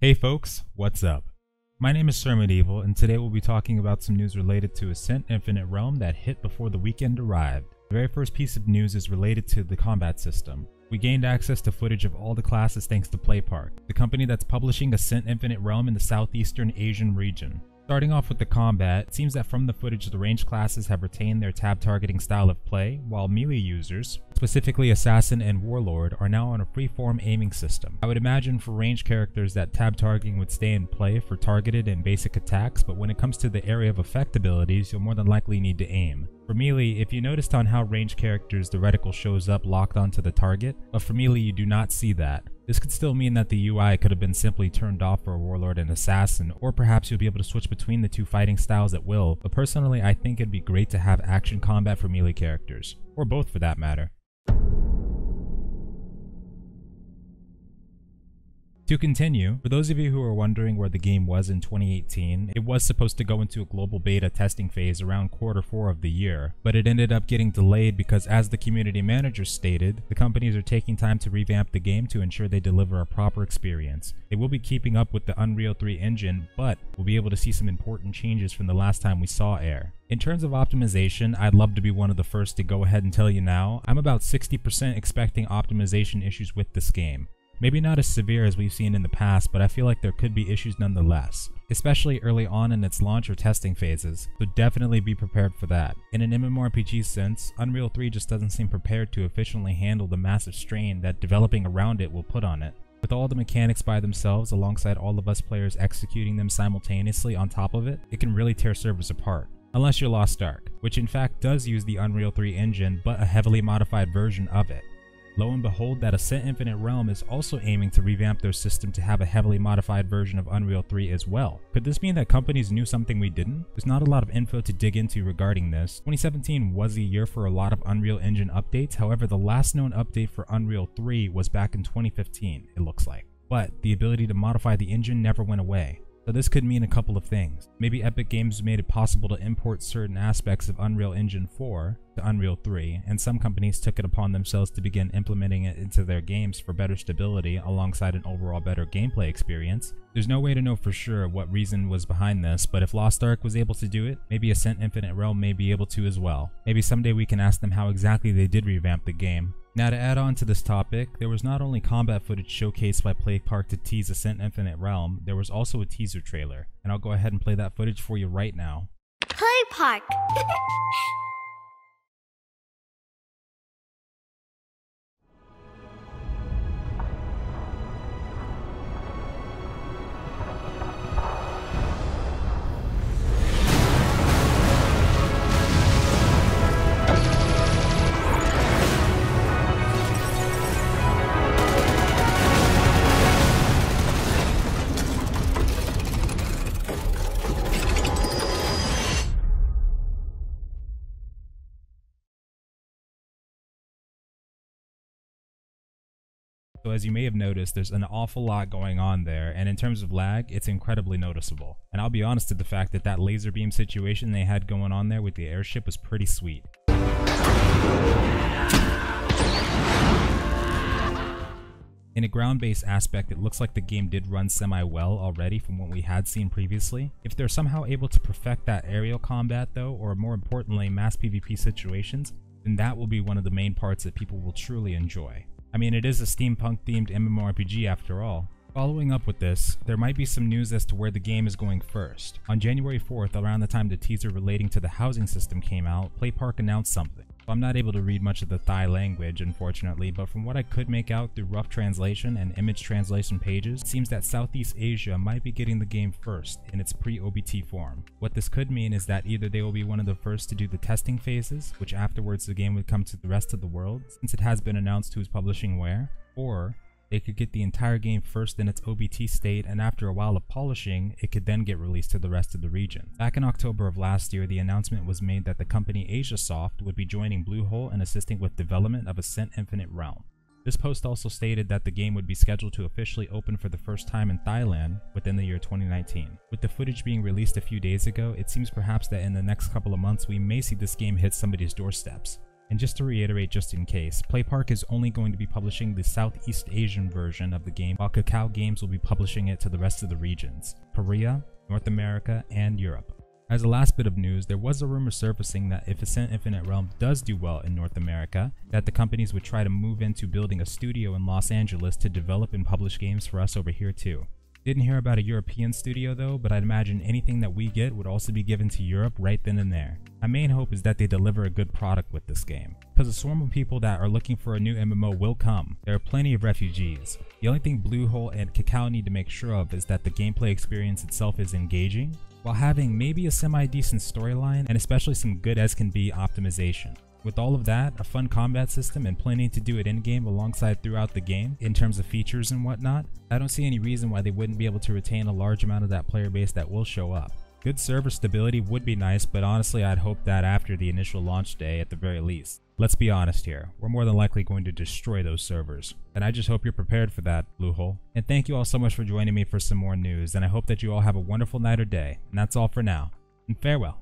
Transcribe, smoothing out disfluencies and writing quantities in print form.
Hey folks, what's up? My name is Sir Medieval, and today we'll be talking about some news related to AscentInfiniteRealm that hit before the weekend arrived. The very first piece of news is related to the combat system. We gained access to footage of all the classes thanks to PlayPark, the company that's publishing AscentInfiniteRealm in the southeastern Asian region. Starting off with the combat, it seems that from the footage the ranged classes have retained their tab targeting style of play, while melee users, specifically Assassin and Warlord, are now on a freeform aiming system. I would imagine for ranged characters that tab targeting would stay in play for targeted and basic attacks, but when it comes to the area of effect abilities, you'll more than likely need to aim. For melee, if you noticed on how ranged characters the reticle shows up locked onto the target, but for melee you do not see that. This could still mean that the UI could have been simply turned off for a Warlord and Assassin, or perhaps you'll be able to switch between the two fighting styles at will, but personally I think it'd be great to have action combat for melee characters, or both for that matter. To continue, for those of you who are wondering where the game was in 2018, it was supposed to go into a global beta testing phase around Q4 of the year, but it ended up getting delayed because, as the community manager stated, the companies are taking time to revamp the game to ensure they deliver a proper experience. They will be keeping up with the Unreal 3 engine, but we'll be able to see some important changes from the last time we saw Air. In terms of optimization, I'd love to be one of the first to go ahead and tell you now, I'm about 60% expecting optimization issues with this game. Maybe not as severe as we've seen in the past, but I feel like there could be issues nonetheless, especially early on in its launch or testing phases, so definitely be prepared for that. In an MMORPG sense, Unreal 3 just doesn't seem prepared to efficiently handle the massive strain that developing around it will put on it. With all the mechanics by themselves alongside all of us players executing them simultaneously on top of it, it can really tear servers apart. Unless you're Lost Ark, which in fact does use the Unreal 3 engine but a heavily modified version of it. Lo and behold, that AscentInfiniteRealm is also aiming to revamp their system to have a heavily modified version of Unreal 3 as well. Could this mean that companies knew something we didn't? There's not a lot of info to dig into regarding this. 2017 was a year for a lot of Unreal Engine updates, however the last known update for Unreal 3 was back in 2015, it looks like. But the ability to modify the engine never went away. So this could mean a couple of things. Maybe Epic Games made it possible to import certain aspects of Unreal Engine 4 to Unreal 3, and some companies took it upon themselves to begin implementing it into their games for better stability alongside an overall better gameplay experience. There's no way to know for sure what reason was behind this, but if Lost Ark was able to do it, maybe AscentInfiniteRealm may be able to as well. Maybe someday we can ask them how exactly they did revamp the game. Now to add on to this topic, there was not only combat footage showcased by PlayPark to tease AscentInfiniteRealm, there was also a teaser trailer, and I'll go ahead and play that footage for you right now. PlayPark. So as you may have noticed, there's an awful lot going on there, and in terms of lag, it's incredibly noticeable. And I'll be honest to the fact that laser beam situation they had going on there with the airship was pretty sweet. In a ground-based aspect, it looks like the game did run semi-well already from what we had seen previously. If they're somehow able to perfect that aerial combat though, or more importantly mass PvP situations, then that will be one of the main parts that people will truly enjoy. I mean, it is a steampunk-themed MMORPG after all. Following up with this, there might be some news as to where the game is going first. On January 4th, around the time the teaser relating to the housing system came out, PlayPark announced something. I'm not able to read much of the Thai language, unfortunately, but from what I could make out through rough translation and image translation pages, it seems that Southeast Asia might be getting the game first in its pre-OBT form. What this could mean is that either they will be one of the first to do the testing phases, which afterwards the game would come to the rest of the world, since it has been announced who is publishing where, or they could get the entire game first in its OBT state, and after a while of polishing, it could then get released to the rest of the region. Back in October of last year, the announcement was made that the company AsiaSoft would be joining Bluehole and assisting with development of AscentInfiniteRealm. This post also stated that the game would be scheduled to officially open for the first time in Thailand within the year 2019. With the footage being released a few days ago, it seems perhaps that in the next couple of months we may see this game hit somebody's doorsteps. And just to reiterate just in case, PlayPark is only going to be publishing the Southeast Asian version of the game, while Kakao Games will be publishing it to the rest of the regions, Korea, North America, and Europe. As a last bit of news, there was a rumor surfacing that if AscentInfiniteRealm does do well in North America, that the companies would try to move into building a studio in Los Angeles to develop and publish games for us over here too. Didn't hear about a European studio though, but I'd imagine anything that we get would also be given to Europe right then and there. My main hope is that they deliver a good product with this game, because a swarm of people that are looking for a new MMO will come. There are plenty of refugees. The only thing Bluehole and Kakao need to make sure of is that the gameplay experience itself is engaging, while having maybe a semi-decent storyline and especially some good as can be optimization. With all of that, a fun combat system and plenty to do it in-game alongside throughout the game in terms of features and whatnot, I don't see any reason why they wouldn't be able to retain a large amount of that player base that will show up. Good server stability would be nice, but honestly I'd hope that after the initial launch day at the very least. Let's be honest here, we're more than likely going to destroy those servers. And I just hope you're prepared for that, Bluehole. And thank you all so much for joining me for some more news, and I hope that you all have a wonderful night or day. And that's all for now, and farewell.